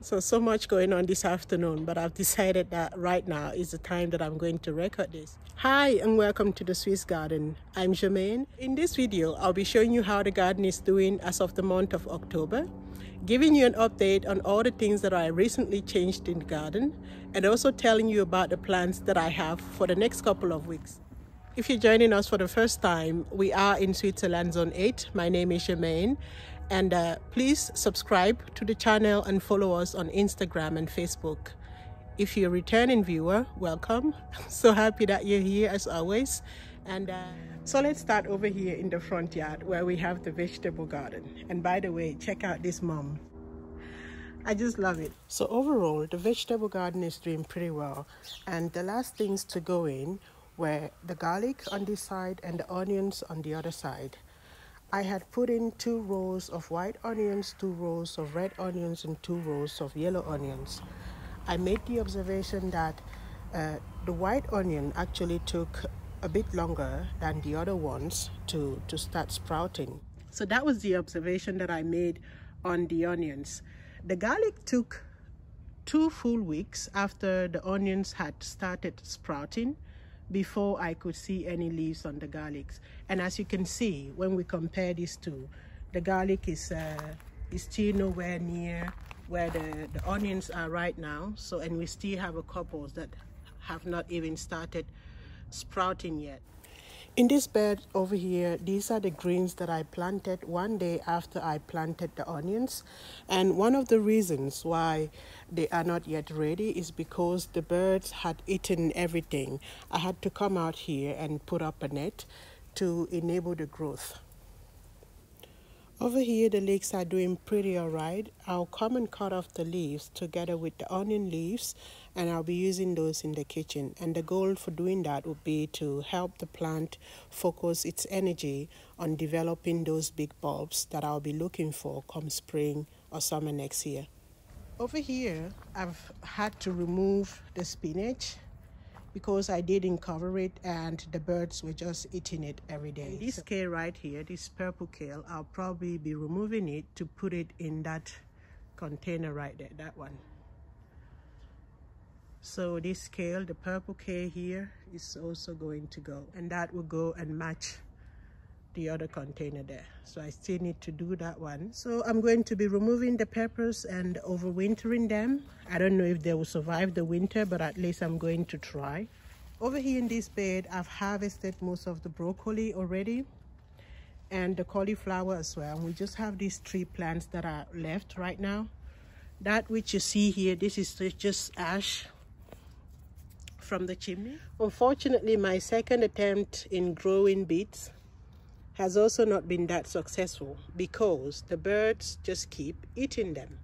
So much going on this afternoon, but I've decided that right now is the time that I'm going to record this. Hi and welcome to the Swiss Garden. I'm Germaine. In this video, I'll be showing you how the garden is doing as of the month of October, giving you an update on all the things that I recently changed in the garden, and also telling you about the plans that I have for the next couple of weeks. If you're joining us for the first time, we are in Switzerland Zone 8. My name is Germaine, and please subscribe to the channel and follow us on Instagram and Facebook. If you're a returning viewer, welcome. I'm so happy that you're here as always. And so let's start over here in the front yard where we have the vegetable garden. And by the way, check out this mom. I just love it. So overall, the vegetable garden is doing pretty well. And the last things to go in were the garlic on this side and the onions on the other side. I had put in 2 rows of white onions, 2 rows of red onions, and 2 rows of yellow onions. I made the observation that the white onion actually took a bit longer than the other ones to start sprouting. So that was the observation that I made on the onions. The garlic took 2 full weeks after the onions had started sprouting before I could see any leaves on the garlics. And as you can see, when we compare these two, the garlic is still nowhere near where the onions are right now. So, and we still have a couple that have not even started sprouting yet. In this bed over here, these are the greens that I planted one day after I planted the onions. And one of the reasons why they are not yet ready is because the birds had eaten everything. I had to come out here and put up a net to enable the growth. Over here, the leeks are doing pretty alright. I'll come and cut off the leaves together with the onion leaves, and I'll be using those in the kitchen. And the goal for doing that would be to help the plant focus its energy on developing those big bulbs that I'll be looking for come spring or summer next year. Over here, I've had to remove the spinach because I didn't cover it and the birds were just eating it every day. And this kale right here, this purple kale, I'll probably be removing it to put it in that container right there, that one. So this kale, the purple kale here, is also going to go, and that will go and match the other container there. So I still need to do that one. So I'm going to be removing the peppers and overwintering them. I don't know if they will survive the winter, but at least I'm going to try. Over here in this bed, I've harvested most of the broccoli already and the cauliflower as well. We just have these 3 plants that are left right now. That which you see here, this is just ash from the chimney. Unfortunately, my second attempt in growing beets has also not been that successful because the birds just keep eating them.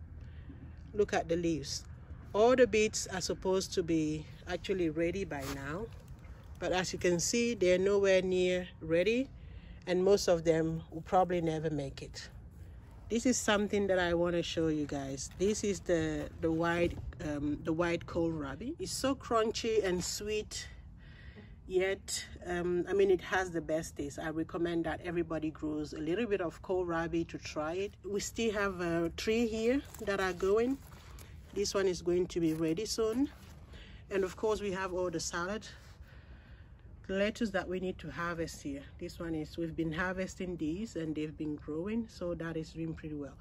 Look at the leaves. All the beets are supposed to be actually ready by now, but as you can see, they're nowhere near ready, and most of them will probably never make it. This is something that I want to show you guys. This is the white kohlrabi. It's so crunchy and sweet, yet I mean, it has the best taste. I recommend that everybody grows a little bit of kohlrabi to try it. We still have 3 here that are going. This one is going to be ready soon. And of course, we have all the salad lettuce that we need to harvest here. This one is, we've been harvesting these and they've been growing, so that is doing pretty well.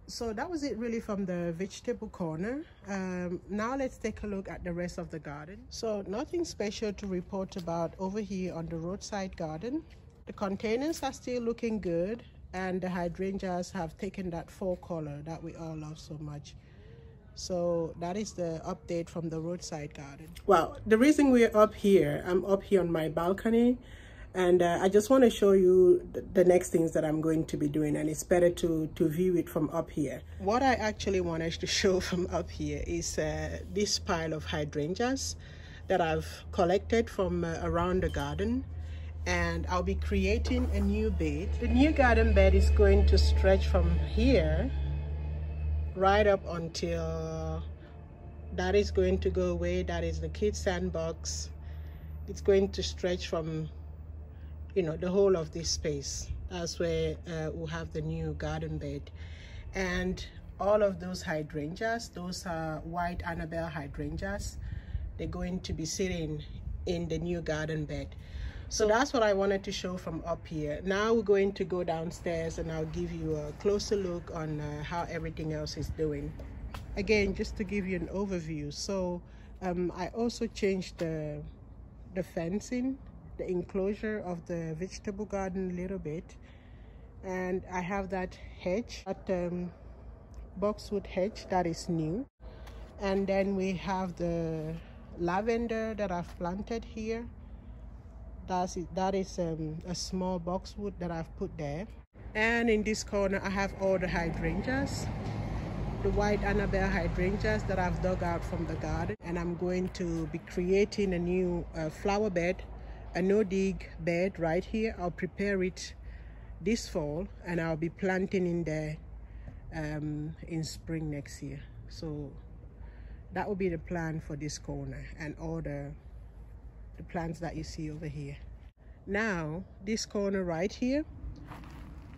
So that was it really from the vegetable corner. Now let's take a look at the rest of the garden. So nothing special to report about over here on the roadside garden. The containers are still looking good, and the hydrangeas have taken that fall color that we all love so much. So that is the update from the roadside garden. Well, the reason we're up here, I'm up here on my balcony, and I just want to show you the next things that I'm going to be doing, and it's better to view it from up here. What I actually wanted to show from up here is this pile of hydrangeas that I've collected from around the garden, and I'll be creating a new bed. The new garden bed is going to stretch from here right up until that is going to go away. That is the kids sandbox. It's going to stretch from, you know, the whole of this space. That's where we'll have the new garden bed. And all of those hydrangeas, those white Annabelle hydrangeas, they're going to be sitting in the new garden bed. So that's what I wanted to show from up here. Now we're going to go downstairs and I'll give you a closer look on how everything else is doing. Again, just to give you an overview. So I also changed the fencing, the enclosure of the vegetable garden a little bit. And I have that hedge, that boxwood hedge that is new. And then we have the lavender that I've planted here. That is a small boxwood that I've put there. And in this corner I have all the hydrangeas, the white Annabelle hydrangeas that I've dug out from the garden. And I'm going to be creating a new flower bed, a no-dig bed right here. I'll prepare it this fall and I'll be planting in there in spring next year. So that will be the plan for this corner and all the plants that you see over here. Now this corner right here,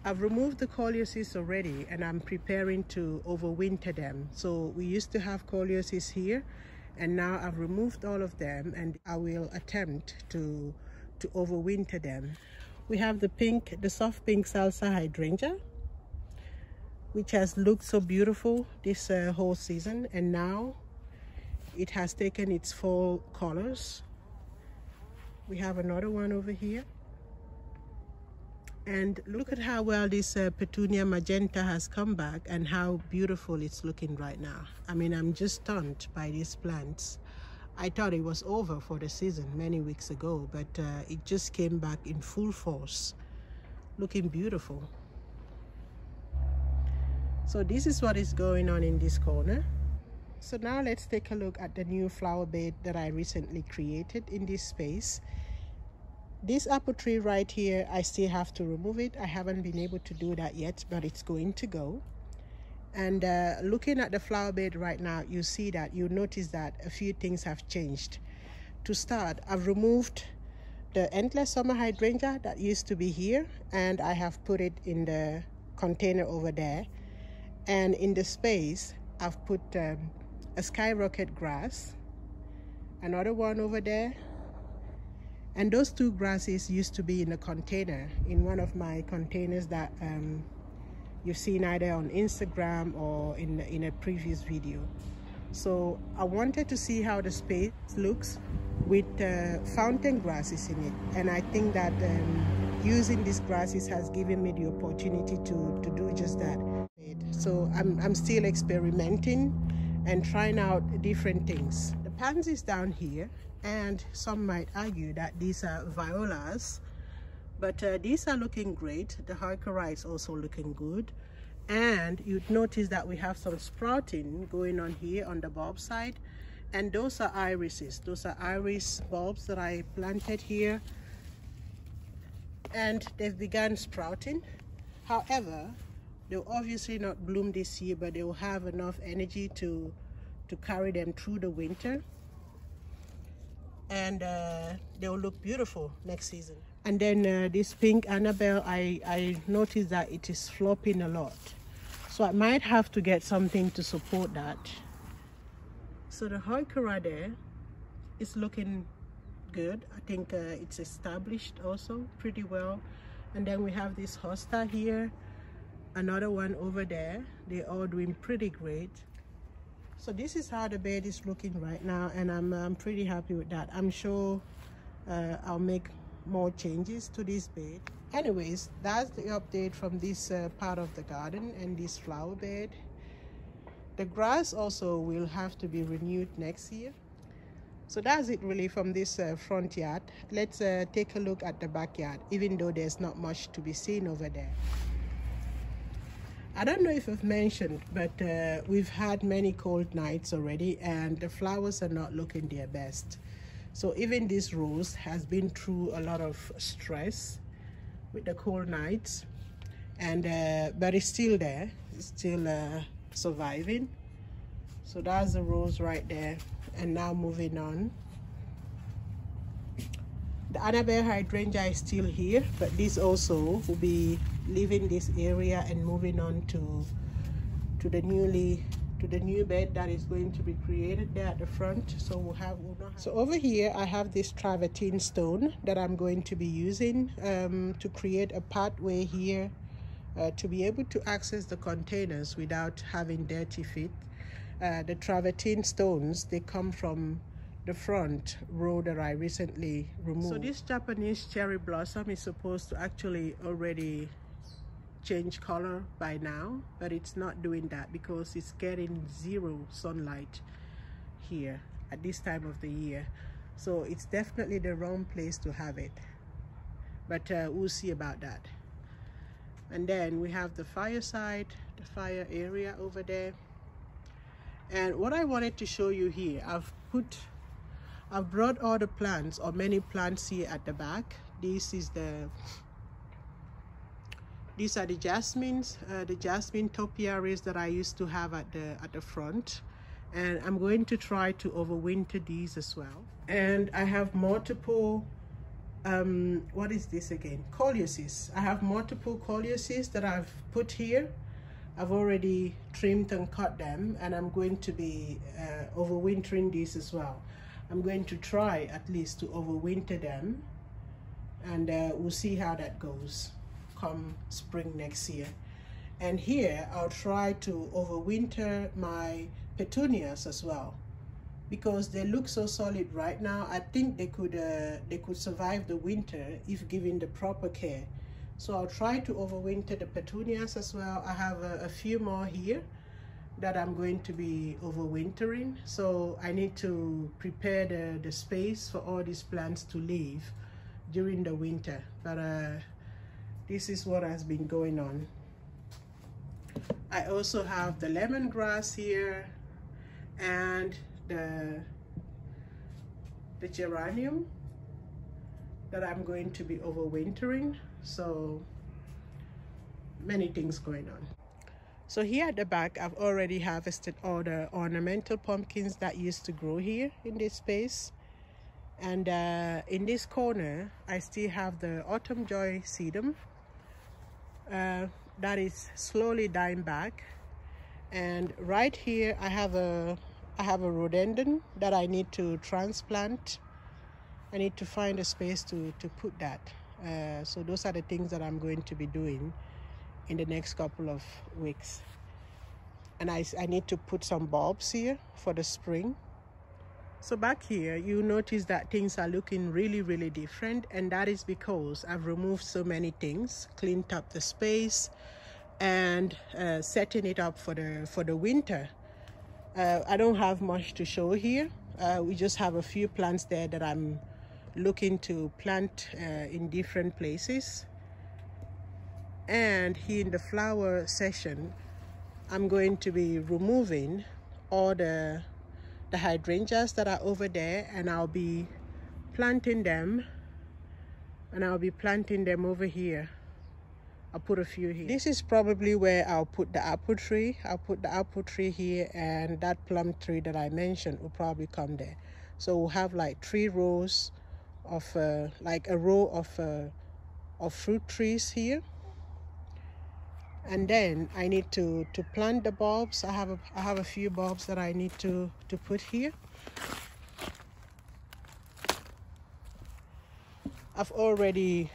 I've removed the coleuses already and I'm preparing to overwinter them. So we used to have coleuses here and now I've removed all of them and I will attempt to overwinter them. We have the soft pink salsa hydrangea, which has looked so beautiful this whole season, and now it has taken its fall colors. We have another one over here. And look at how well this petunia magenta has come back and how beautiful it's looking right now. I mean, I'm just stunned by these plants. I thought it was over for the season many weeks ago, but it just came back in full force, looking beautiful. So this is what is going on in this corner. So now let's take a look at the new flower bed that I recently created in this space. This apple tree right here, I still have to remove it. I haven't been able to do that yet, but it's going to go. And looking at the flower bed right now, you see that, you notice that a few things have changed. To start, I've removed the endless summer hydrangea that used to be here, and I have put it in the container over there. And in the space, I've put a skyrocket grass, another one over there. And those two grasses used to be in a container, in one of my containers that you've seen either on Instagram or in a previous video. So I wanted to see how the space looks with fountain grasses in it. And I think that using these grasses has given me the opportunity to do just that. So I'm still experimenting and trying out different things. The pansies down here, and some might argue that these are violas, but these are looking great. The Heuchera is also looking good. And you'd notice that we have some sprouting going on here on the bulb side. And those are irises. Those are iris bulbs that I planted here. And they've begun sprouting. However, they'll obviously not bloom this year, but they will have enough energy to carry them through the winter. And they'll look beautiful next season. And then this pink Annabelle, I noticed that it is flopping a lot. So I might have to get something to support that. So the Heuchera there is looking good. I think it's established also pretty well. And then we have this hosta here, another one over there. They're all doing pretty great. So this is how the bed is looking right now, and I'm pretty happy with that. I'm sure I'll make more changes to this bed. Anyways, that's the update from this part of the garden and this flower bed. The grass also will have to be renewed next year. So that's it really from this front yard. Let's take a look at the backyard, even though there's not much to be seen over there. I don't know if I've mentioned, but we've had many cold nights already, and the flowers are not looking their best. So even this rose has been through a lot of stress with the cold nights, and but it's still there. It's still surviving. So that's the rose right there. And now moving on. The Annabelle hydrangea is still here, but this also will be leaving this area and moving on to to the new bed that is going to be created there at the front. So we'll not have. So over here I have this travertine stone that I'm going to be using to create a pathway here to be able to access the containers without having dirty feet. The travertine stones, they come from the front row that I recently removed. So this Japanese cherry blossom is supposed to actually already change color by now, but it's not doing that because it's getting zero sunlight here at this time of the year. So it's definitely the wrong place to have it, but we'll see about that. And then we have the fireside, the fire area over there. And what I wanted to show you here, I've brought all the plants, or many plants, here at the back. These are the jasmines, the jasmine topiaries that I used to have at the front, and I'm going to try to overwinter these as well. And I have multiple what is this again? Coleuses. I have multiple coleuses that I've put here. I've already trimmed and cut them, and I'm going to be overwintering these as well. I'm going to try at least to overwinter them, and we'll see how that goes come spring next year. And here I'll try to overwinter my petunias as well, because they look so solid right now. I think they could survive the winter if given the proper care. So I'll try to overwinter the petunias as well. I have a few more here that I'm going to be overwintering. So I need to prepare the space for all these plants to live during the winter. But this is what has been going on. I also have the lemongrass here and the geranium that I'm going to be overwintering. So many things going on. So here at the back, I've already harvested all the ornamental pumpkins that used to grow here in this space. And in this corner, I still have the autumn joy sedum that is slowly dying back. And right here, I have a rhododendron that I need to transplant. I need to find a space to put that. So those are the things that I'm going to be doing in the next couple of weeks. And I need to put some bulbs here for the spring. So back here, you notice that things are looking really, really different, and that is because I've removed so many things, cleaned up the space, and setting it up for the winter. I don't have much to show here. We just have a few plants there that I'm looking to plant in different places. And here in the flower section, I'm going to be removing all the hydrangeas that are over there, and I'll be planting them, and I'll be planting them over here. I'll put a few here. This is probably where I'll put the apple tree. I'll put the apple tree here, and that plum tree that I mentioned will probably come there. So we'll have like 3 rows of like a row of fruit trees here. And then I need to plant the bulbs. I have a few bulbs that I need to put here. I've already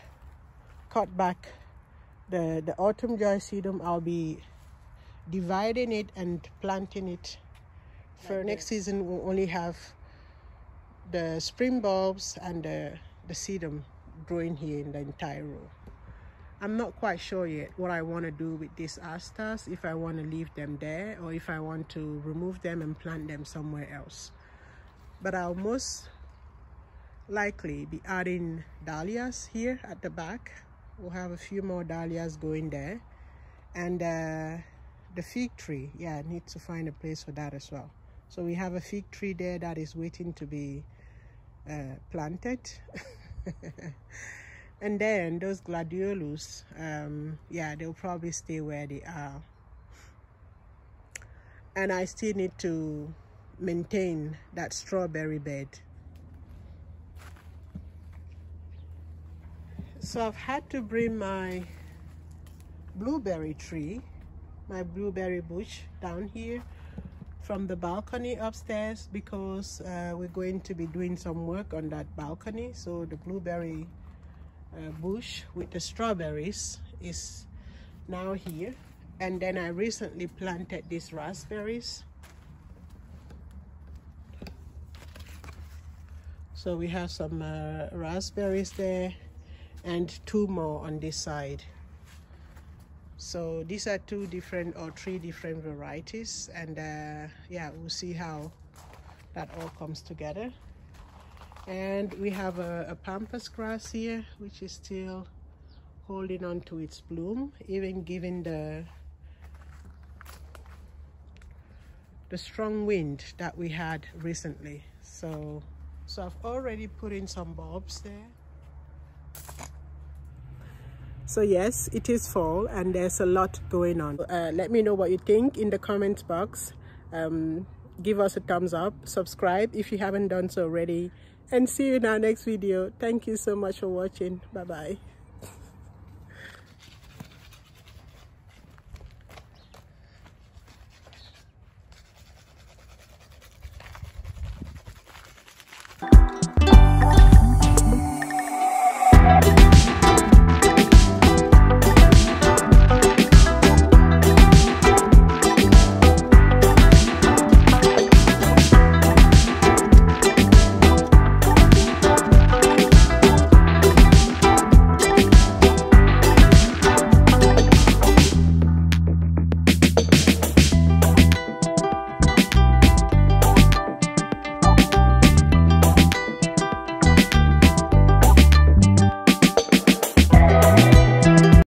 cut back the autumn joy sedum. I'll be dividing it and planting it. For next season, we'll only have the spring bulbs and the sedum growing here in the entire row. I'm not quite sure yet what I want to do with these asters, if I want to leave them there or if I want to remove them and plant them somewhere else. But I'll most likely be adding dahlias here at the back. We'll have a few more dahlias going there. And the fig tree, yeah, I need to find a place for that as well. So we have a fig tree there that is waiting to be planted. And then those gladiolus, yeah, they'll probably stay where they are. And I still need to maintain that strawberry bed. So I've had to bring my blueberry tree, my blueberry bush down here from the balcony upstairs, because we're going to be doing some work on that balcony. So the blueberry bush with the strawberries is now here. And then I recently planted these raspberries. So we have some raspberries there and 2 more on this side. So these are 2 different or 3 different varieties, and yeah, we'll see how that all comes together. And we have a pampas grass here, which is still holding on to its bloom, even given the strong wind that we had recently. So I've already put in some bulbs there. So yes, it is fall and there's a lot going on. Let me know what you think in the comments box. Give us a thumbs up, subscribe if you haven't done so already, and see you in our next video. Thank you so much for watching. Bye bye.